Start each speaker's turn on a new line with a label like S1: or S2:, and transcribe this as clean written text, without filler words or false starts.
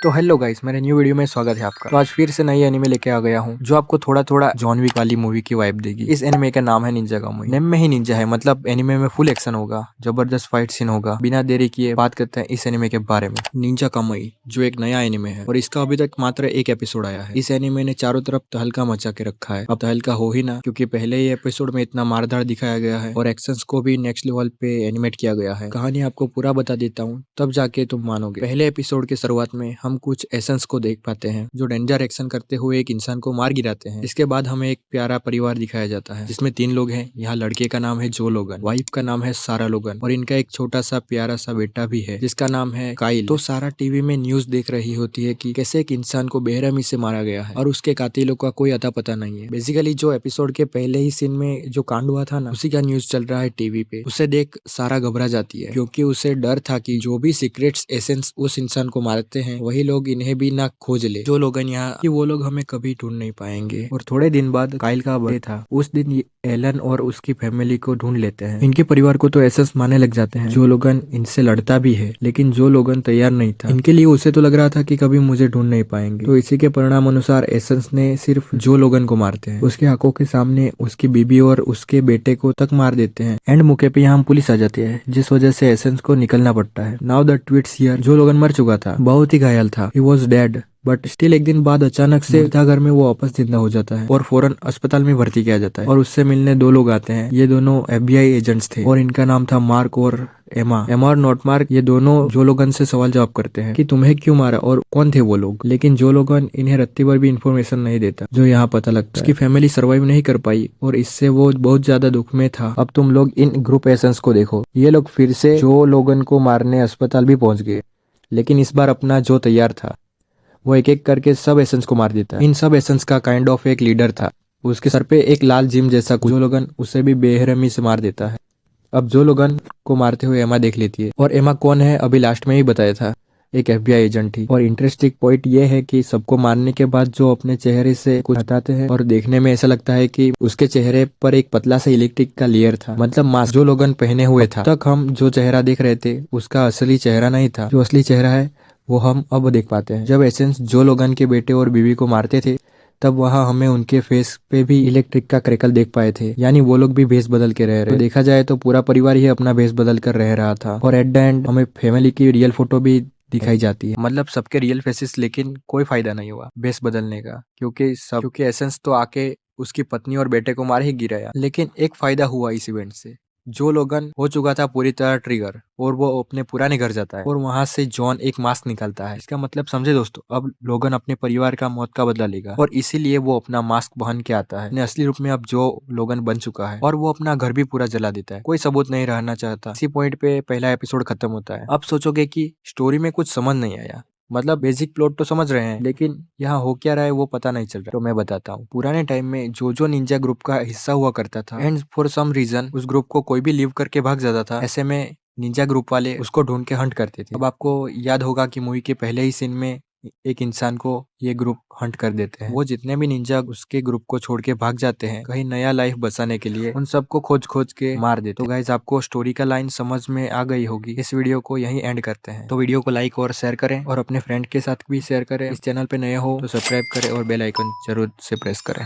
S1: तो hello guys, मेरे new video में स्वागत है आपका। तो आज फिर से नई एनिमे लेके आ गया हूँ जो आपको थोड़ा थोड़ा जॉन विक वाली मूवी की वाइब देगी। इस एनिमे का नाम है निंजा गामुई। नेम में ही निंजा है, मतलब एनिमे में फुल एक्शन होगा, जबरदस्त फाइट सीन होगा। बिना देरी किए बात करते हैं इस एनिमे के बारे में। निंजा गामुई जो एक नया एनिमे है और इसका अभी तक मात्र एक एपिसोड आया है। इस एनिमे ने चारों तरफ तहलका मचा के रखा है। अब तहलका हो ही ना, क्योंकि पहले ही एपिसोड में इतना मारधाड़ दिखाया गया है और एक्शंस को भी नेक्स्ट लेवल पे एनिमेट किया गया है। कहानी आपको पूरा बता देता हूँ, तब जाके तुम मानोगे। पहले एपिसोड के शुरुआत में हम कुछ एसेंस को देख पाते हैं जो डेंजर एक्शन करते हुए एक इंसान को मार गिराते हैं। इसके बाद हमें एक प्यारा परिवार दिखाया जाता है जिसमें 3 लोग हैं। यहाँ लड़के का नाम है जो लोगन, वाइफ का नाम है सारा लोगन और इनका एक छोटा सा प्यारा सा बेटा भी है जिसका नाम है काइल। तो सारा टीवी में न्यूज देख रही होती है कि कैसे एक इंसान को बेरहमी से मारा गया है और उसके कातिलों का कोई अता पता नहीं है। बेसिकली जो एपिसोड के पहले ही सीन में जो कांड हुआ था ना, उसी का न्यूज चल रहा है टीवी पे। उसे देख सारा घबरा जाती है क्योंकि उसे डर था कि जो भी सीक्रेट्स एसेंस उस इंसान को मारते हैं वही लोग इन्हें भी ना खोज ले, जो लोग यहाँ कि वो लोग हमें कभी ढूंढ नहीं पाएंगे। और थोड़े दिन बाद काइल का बर्थडे था। उस दिन ये एलन और उसकी फैमिली को ढूंढ लेते हैं। इनके परिवार को तो एसेंस मारने लग जाते हैं। जो लोगन इनसे लड़ता भी है, लेकिन जो लोगन तैयार नहीं था। इनके लिए उसे तो लग रहा था कि कभी मुझे ढूंढ नहीं पाएंगे। तो इसी के परिणाम अनुसार एसेंस ने सिर्फ जो लोगन को मारते हैं। उसके आंखों के सामने उसकी बीबी और उसके बेटे को तक मार देते हैं। एंड मौके पे यहाँ पुलिस आ जाती है, जिस वजह से एसेंस को निकलना पड़ता है। नाउ द ट्वीट्स हियर, जो लोगन मर चुका था, बहुत ही घायल था, he was dead, but still एक दिन बाद अचानक से घर में वो वापस जिंदा हो जाता है और फौरन अस्पताल में भर्ती किया जाता है। और उससे मिलने 2 लोग आते हैं। ये दोनों FBI एजेंट्स थे और इनका नाम था मार्क और एमा। एमा और नॉट मार्क ये दोनों जो लोगन से सवाल जवाब करते हैं कि तुम्हें क्यों मारा और कौन थे वो लोग। लेकिन जो लोगन इन्हें रत्ती भर भी इंफॉर्मेशन नहीं देता, जो यहाँ पता लगता है उसकी फैमिली सर्वाइव नहीं कर पाई और इससे वो बहुत ज्यादा दुख में था। अब तुम लोग इन ग्रुप एसेंस को देखो, ये लोग फिर से जो लोगन को मारने अस्पताल भी पहुंच गए, लेकिन इस बार अपना जो तैयार था वो एक एक करके सब एसेंस को मार देता है। इन सब एसेंस का काइंड ऑफ एक लीडर था। उसके सर पे एक लाल जिम जैसा कुछ, जो लोगन उसे भी बेरहमी से मार देता है। अब जो लोगन को मारते हुए एमा देख लेती है। और एमा कौन है अभी लास्ट में ही बताया था, एक FBI एजेंट थी। और इंटरेस्टिंग पॉइंट ये है कि सबको मारने के बाद जो अपने चेहरे से कुछ हटाते हैं और देखने में ऐसा लगता है कि उसके चेहरे पर एक पतला सा इलेक्ट्रिक का लेयर था, मतलब मास्क जो लोगन पहने हुए था। तक हम जो चेहरा देख रहे थे उसका असली चेहरा नहीं था। जो असली चेहरा है वो हम अब देख पाते हैं। जब एसेंस जो लोगन के बेटे और बीवी को मारते थे, तब वहाँ हमें उनके फेस पे भी इलेक्ट्रिक का क्रैकल देख पाए थे, यानी वो लोग भी भेस बदल के रह रहे। तो देखा जाए तो पूरा परिवार ही अपना भेस बदल कर रह रहा था। और एट द एंड हमें फैमिली की रियल फोटो भी दिखाई जाती है, मतलब सबके रियल फेसेस। लेकिन कोई फायदा नहीं हुआ भेस बदलने का, क्योंकि एसेंस तो आके उसकी पत्नी और बेटे को मार ही गिराया। लेकिन एक फायदा हुआ इस इवेंट से, जो लोगन हो चुका था पूरी तरह ट्रिगर और वो अपने पुराने घर जाता है और वहां से जॉन एक मास्क निकालता है। इसका मतलब समझे दोस्तों, अब लोगन अपने परिवार का मौत का बदला लेगा और इसीलिए वो अपना मास्क पहन के आता है अपने असली रूप में। अब जो लोगन बन चुका है और वो अपना घर भी पूरा जला देता है, कोई सबूत नहीं रहना चाहता। इसी पॉइंट पे पहला एपिसोड खत्म होता है। अब सोचोगे कि स्टोरी में कुछ समझ नहीं आया, मतलब बेसिक प्लॉट तो समझ रहे हैं, लेकिन यहाँ हो क्या रहा है वो पता नहीं चल रहा। तो मैं बताता हूँ। पुराने टाइम में जो निंजा ग्रुप का हिस्सा हुआ करता था एंड फॉर सम रीजन उस ग्रुप को कोई भी लीव करके भाग जाता था, ऐसे में निंजा ग्रुप वाले उसको ढूंढ के हंट करते थे। अब आपको याद होगा कि मूवी के पहले ही सीन में एक इंसान को ये ग्रुप हंट कर देते हैं। वो जितने भी निंजा उसके ग्रुप को छोड़ के भाग जाते हैं कहीं नया लाइफ बसाने के लिए, उन सबको खोज खोज के मार देते। तो गाइज आपको स्टोरी का लाइन समझ में आ गई होगी। इस वीडियो को यहीं एंड करते हैं। तो वीडियो को लाइक और शेयर करें और अपने फ्रेंड के साथ भी शेयर करें। इस चैनल पे नए हो तो सब्सक्राइब करें और बेल आइकन जरूर से प्रेस करें।